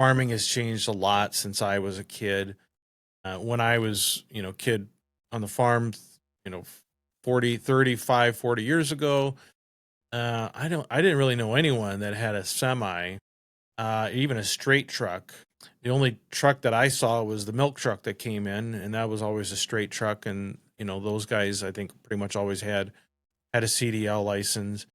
farming has changed a lot since I was a kid. When I was, kid on the farm, you know, 40, 35, 40 years ago, I didn't really know anyone that had a semi, even a straight truck. The only truck that I saw was the milk truck that came in, and that was always a straight truck. And those guys, I think, pretty much always had a CDL license.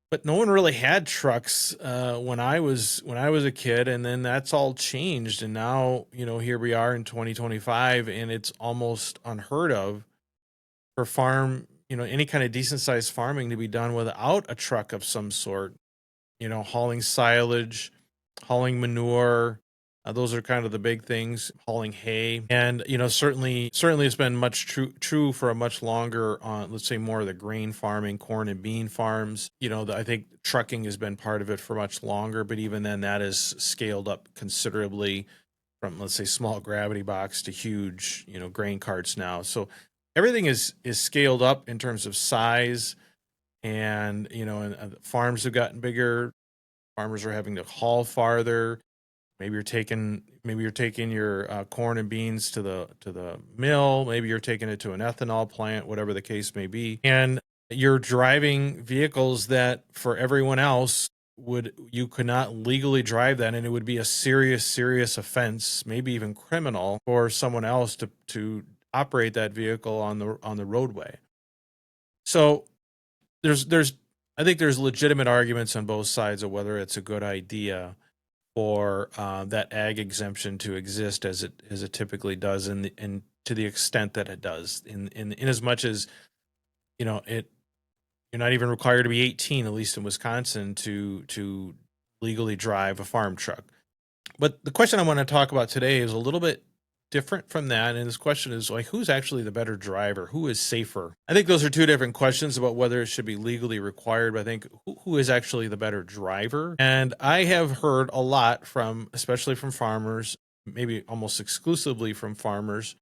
But no one really had trucks when I was a kid, and then that's all changed. And now, here we are in 2025, and it's almost unheard of for any kind of decent sized farming to be done without a truck of some sort. Hauling silage, hauling manure. Those are kind of the big things. Hauling hay, and certainly it's been much true for a much longer on, let's say, more of the grain farming, corn and bean farms. I think trucking has been part of it for much longer, but even then, that is scaled up considerably from, let's say, small gravity box to huge, grain carts now. So everything is scaled up in terms of size, and farms have gotten bigger. Farmers are having to haul farther. Maybe you're taking your corn and beans to the mill. Maybe you're taking it to an ethanol plant, whatever the case may be. And you're driving vehicles that for everyone else would you could not legally drive that, and it would be a serious offense, maybe even criminal, for someone else to operate that vehicle on the roadway. So there's I think there's legitimate arguments on both sides of whether it's a good idea for that ag exemption to exist as it typically does, and to the extent that it does, in as much as it you're not even required to be 18, at least in Wisconsin, to legally drive a farm truck. But the question I want to talk about today is a little bit different from that. And this question is like, who's actually the better driver? Who is safer? I think those are two different questions about whether it should be legally required. But I think who is actually the better driver? And I have heard a lot from, especially from farmers, maybe almost exclusively from farmers,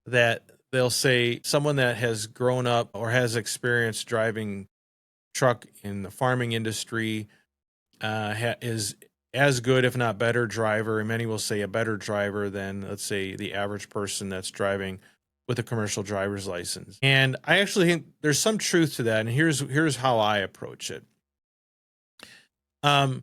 that they'll say someone that has grown up or has experience driving truck in the farming industry is as good, if not better, driver, and many will say a better driver than, let's say, the average person that's driving with a commercial driver's license. And I actually think there's some truth to that. And here's how I approach it.